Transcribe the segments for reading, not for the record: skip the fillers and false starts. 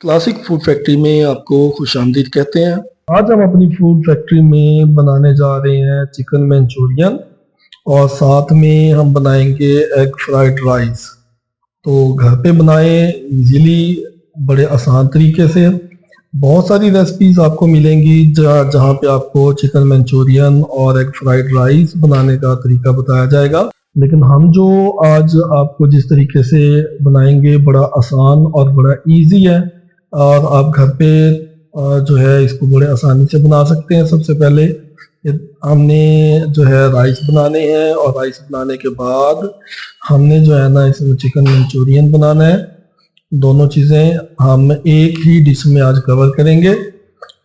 Classic food factory में आपको खुशामदीद कहते हैं। आज हम अपनी फूड फैक्ट्री में बनाने जा रहे हैं चिकन मंचूरियन और साथ में हम बनाएंगे एग फ्राइड राइस। तो घर पे बनाएं इजीली, बड़े आसान तरीके से। बहुत सारी रेसिपीज आपको मिलेंगी जहाँ पे आपको चिकन मंचूरियन और एग फ्राइड राइस बनाने का तरीका बताया जाएगा, लेकिन हम जो आज आपको जिस तरीके से बनाएंगे बड़ा आसान और बड़ा इजी है और आप घर पे जो है इसको बड़े आसानी से बना सकते हैं। सबसे पहले हमने जो है राइस बनाने हैं और राइस बनाने के बाद हमने जो है ना इसमें चिकन मंचूरियन बनाना है। दोनों चीज़ें हम एक ही डिश में आज कवर करेंगे,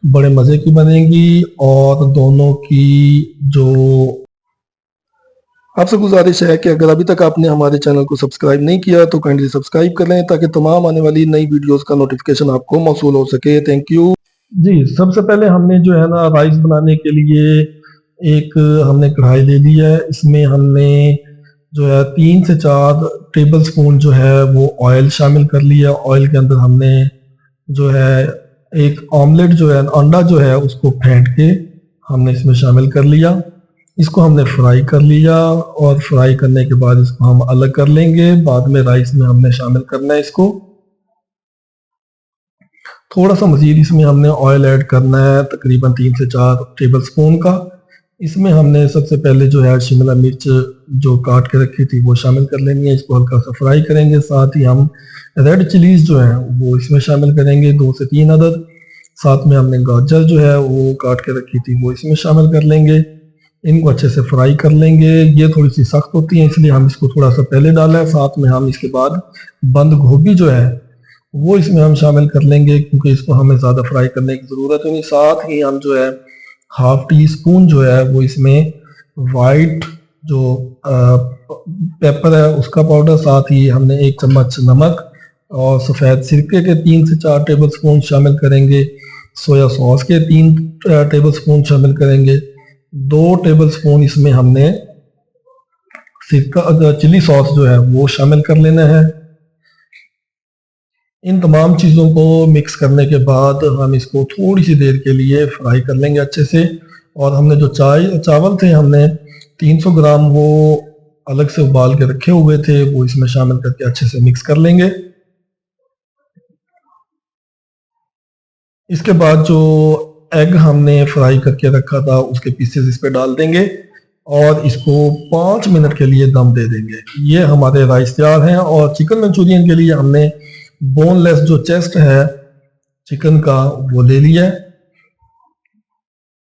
बड़े मज़े की बनेंगी। और दोनों की जो आपसे गुजारिश है कि अगर अभी तक आपने हमारे चैनल को सब्सक्राइब नहीं किया तो काइंडली सब्सक्राइब कर लें ताकि तमाम आने वाली नई वीडियोस का नोटिफिकेशन आपको मौसूल हो सके। थैंक यू जी। सबसे पहले हमने जो है ना राइस बनाने के लिए एक हमने कढ़ाई ले ली है। इसमें हमने जो है 3 से 4 टेबल स्पून जो है वो ऑयल शामिल कर लिया। ऑयल के अंदर हमने जो है एक ऑमलेट जो है अंडा जो है उसको फेंट के हमने इसमें शामिल कर लिया। इसको हमने फ्राई कर लिया और फ्राई करने के बाद इसको हम अलग कर लेंगे। बाद में राइस में हमने शामिल करना है इसको। थोड़ा सा मज़ीद इसमें हमने ऑयल ऐड करना है, तकरीबन 3 से 4 टेबल स्पून का। इसमें हमने सबसे पहले जो है शिमला मिर्च जो काट के रखी थी वो शामिल कर लेनी है। इसको हल्का सा फ्राई करेंगे। साथ ही हम रेड चिलीज जो है वो इसमें शामिल करेंगे, 2 से 3 अदद। साथ में हमने गाजर जो है वो काट के रखी थी वो इसमें शामिल कर लेंगे। इनको अच्छे से फ्राई कर लेंगे। ये थोड़ी सी सख्त होती है इसलिए हम इसको थोड़ा सा पहले डाला है। साथ में हम इसके बाद बंद गोभी जो है वो इसमें हम शामिल कर लेंगे, क्योंकि इसको हमें ज़्यादा फ्राई करने की ज़रूरत नहीं। साथ ही हम जो है हाफ टी स्पून जो है वो इसमें वाइट जो पेपर है उसका पाउडर, साथ ही हमने 1 चम्मच नमक और सफ़ेद सिरके के 3 से 4 टेबल स्पून शामिल करेंगे। सोया सॉस के 3 टेबल स्पून शामिल करेंगे। 2 टेबल स्पून इसमें हमने सिरका चिली सॉस जो है वो शामिल कर लेना है। इन तमाम चीज़ों को मिक्स करने के बाद हम इसको थोड़ी सी देर के लिए फ्राई कर लेंगे अच्छे से। और हमने जो चावल थे हमने 300 ग्राम वो अलग से उबाल के रखे हुए थे वो इसमें शामिल करके अच्छे से मिक्स कर लेंगे। इसके बाद जो एग हमने फ्राई करके रखा था उसके पीसेस इस पे डाल देंगे और इसको 5 मिनट के लिए दम दे देंगे। ये हमारे राइस तैयार हैं। और चिकन मंचूरियन के लिए हमने बोनलेस जो चेस्ट है चिकन का वो ले लिया है।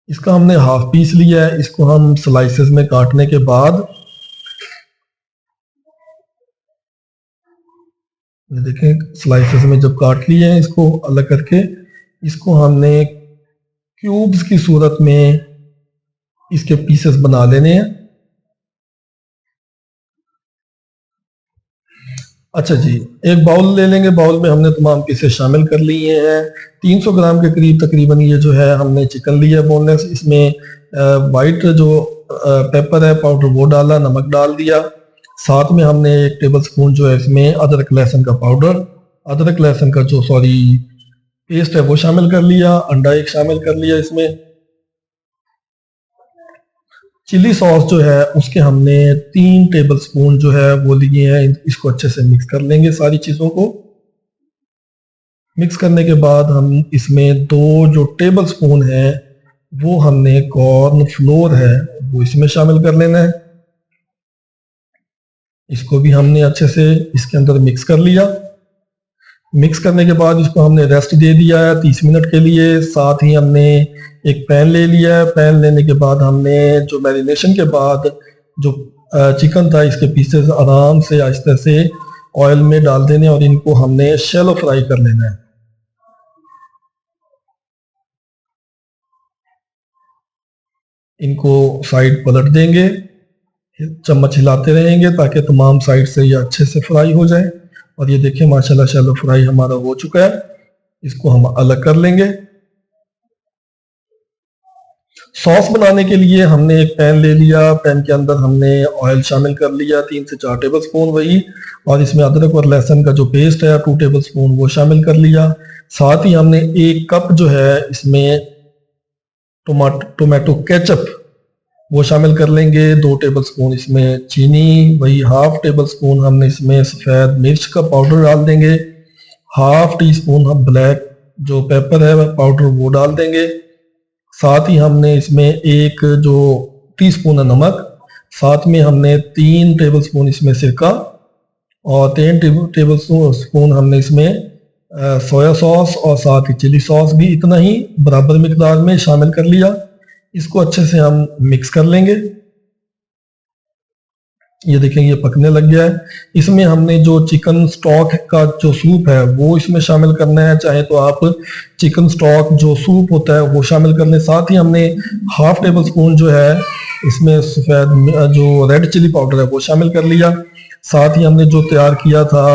इसका हमने हाफ पीस लिया है। इसको हम स्लाइसेस में काटने के बाद ये देखें स्लाइसेस में जब काट लिए हैं इसको अलग करके इसको हमने क्यूब्स की सूरत में इसके पीसेस बना लेने हैं। अच्छा जी, एक बाउल ले लेंगे। बाउल में हमने तमाम पीसेस शामिल कर लिए हैं। 300 ग्राम के करीब तकरीबन ये जो है हमने चिकन लिया बोनलेस। इसमें वाइट जो पेपर है पाउडर वो डाला, नमक डाल दिया। साथ में हमने 1 टेबल स्पून जो है इसमें अदरक लहसुन का पाउडर, अदरक लहसुन का जो पेस्ट है वो शामिल कर लिया। अंडा 1 शामिल कर लिया। इसमें चिली सॉस जो है उसके हमने 3 टेबल स्पून जो है वो लिए हैं। इसको अच्छे से मिक्स कर लेंगे। सारी चीज़ों को मिक्स करने के बाद हम इसमें 2 जो टेबल स्पून है वो हमने कॉर्न फ्लोर है वो इसमें शामिल कर लेना है। इसको भी हमने अच्छे से इसके अंदर मिक्स कर लिया। मिक्स करने के बाद इसको हमने रेस्ट दे दिया है 30 मिनट के लिए। साथ ही हमने एक पैन ले लिया है। पैन लेने के बाद हमने जो मैरिनेशन के बाद जो चिकन था इसके पीसेस आराम से आहिस्ते से ऑयल में डाल देने और इनको हमने शैलो फ्राई कर लेना है। इनको साइड पलट देंगे, चम्मच हिलाते रहेंगे ताकि तमाम साइड से ये अच्छे से फ्राई हो जाए। और ये देखिए माशाल्लाह शैलो फ्राई हमारा हो चुका है। इसको हम अलग कर लेंगे। सॉस बनाने के लिए हमने एक पैन ले लिया, पैन के अंदर हमने ऑयल शामिल कर लिया 3 से 4 टेबल स्पून वही, और इसमें अदरक और लहसुन का जो पेस्ट है 2 टेबल स्पून वो शामिल कर लिया। साथ ही हमने 1 कप जो है इसमें टोमेटो केचप वो शामिल कर लेंगे। 2 टेबल स्पून इसमें चीनी, वही हाफ टेबल स्पून हमने इसमें सफ़ेद मिर्च का पाउडर डाल देंगे। हाफ टी स्पून हम ब्लैक जो पेपर है पाउडर वो डाल देंगे। साथ ही हमने इसमें 1 जो टीस्पून है नमक, साथ में हमने 3 टेबल स्पून इसमें सिरका और 3 टेबल स्पून हमने इसमें सोया सॉस और साथ ही चिली सॉस भी इतना ही बराबर मिकदार में शामिल कर लिया। इसको अच्छे से हम मिक्स कर लेंगे। ये देखें ये पकने लग गया है। इसमें हमने जो चिकन स्टॉक का जो सूप है वो इसमें शामिल करना है, चाहे तो आप चिकन स्टॉक जो सूप होता है वो शामिल कर लें। साथ ही हमने हाफ टेबल स्पून जो है इसमें सफ़ेद जो रेड चिली पाउडर है वो शामिल कर लिया। साथ ही हमने जो तैयार किया था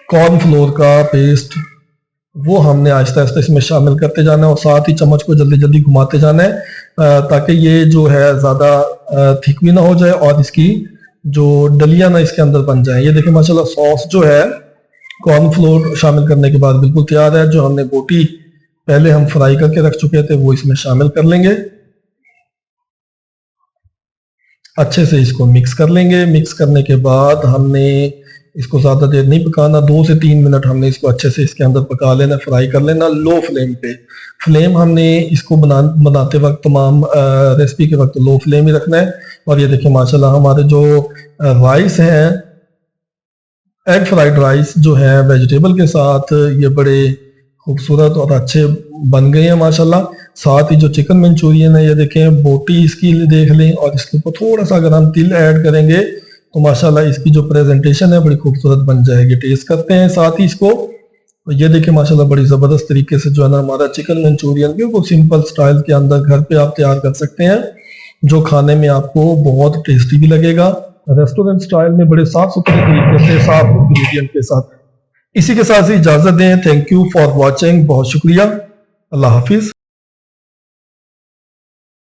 कॉर्नफ्लोर का पेस्ट वो हमने आहिस्ता आहिस्ता इसमें शामिल करते जाना है और साथ ही चम्मच को जल्दी जल्दी घुमाते जाना है ताकि ये जो है ज़्यादा थिक भी ना हो जाए और इसकी जो डलियां ना इसके अंदर बन जाए। ये देखिए माशाल्लाह सॉस जो है कॉर्नफ्लोर शामिल करने के बाद बिल्कुल तैयार है। जो हमने बोटी पहले हम फ्राई करके रख चुके थे वो इसमें शामिल कर लेंगे। अच्छे से इसको मिक्स कर लेंगे। मिक्स करने के बाद हमने इसको ज़्यादा देर नहीं पकाना, 2 से 3 मिनट हमने इसको अच्छे से इसके अंदर पका लेना, फ्राई कर लेना लो फ्लेम पे। फ्लेम हमने इसको बनाते वक्त तमाम रेसिपी के वक्त लो फ्लेम ही रखना है। और ये देखिए माशाल्लाह हमारे जो राइस हैं, एग फ्राइड राइस जो है वेजिटेबल के साथ, ये बड़े खूबसूरत और अच्छे बन गए हैं माशाल्लाह। साथ ही जो चिकन मंचूरियन है ये देखें बोटी इसकी देख लें और इसके ऊपर थोड़ा सा अगर हम तिल ऐड करेंगे तो माशाल्लाह इसकी जो प्रेजेंटेशन है बड़ी खूबसूरत बन जाएगी। टेस्ट करते हैं साथ ही इसको। तो ये देखिए माशाल्लाह बड़ी ज़बरदस्त तरीके से जो है ना हमारा चिकन मंचूरियन बिल्कुल सिंपल स्टाइल के अंदर घर पे आप तैयार कर सकते हैं, जो खाने में आपको बहुत टेस्टी भी लगेगा। रेस्टोरेंट स्टाइल में बड़े साफ सुथरे तरीके से साफ इंग्रेडिएंट के साथ। इसी के साथ ही इजाज़त दें। Thank you for watching. बहुत शुक्रिया। अल्लाह हाफिज़।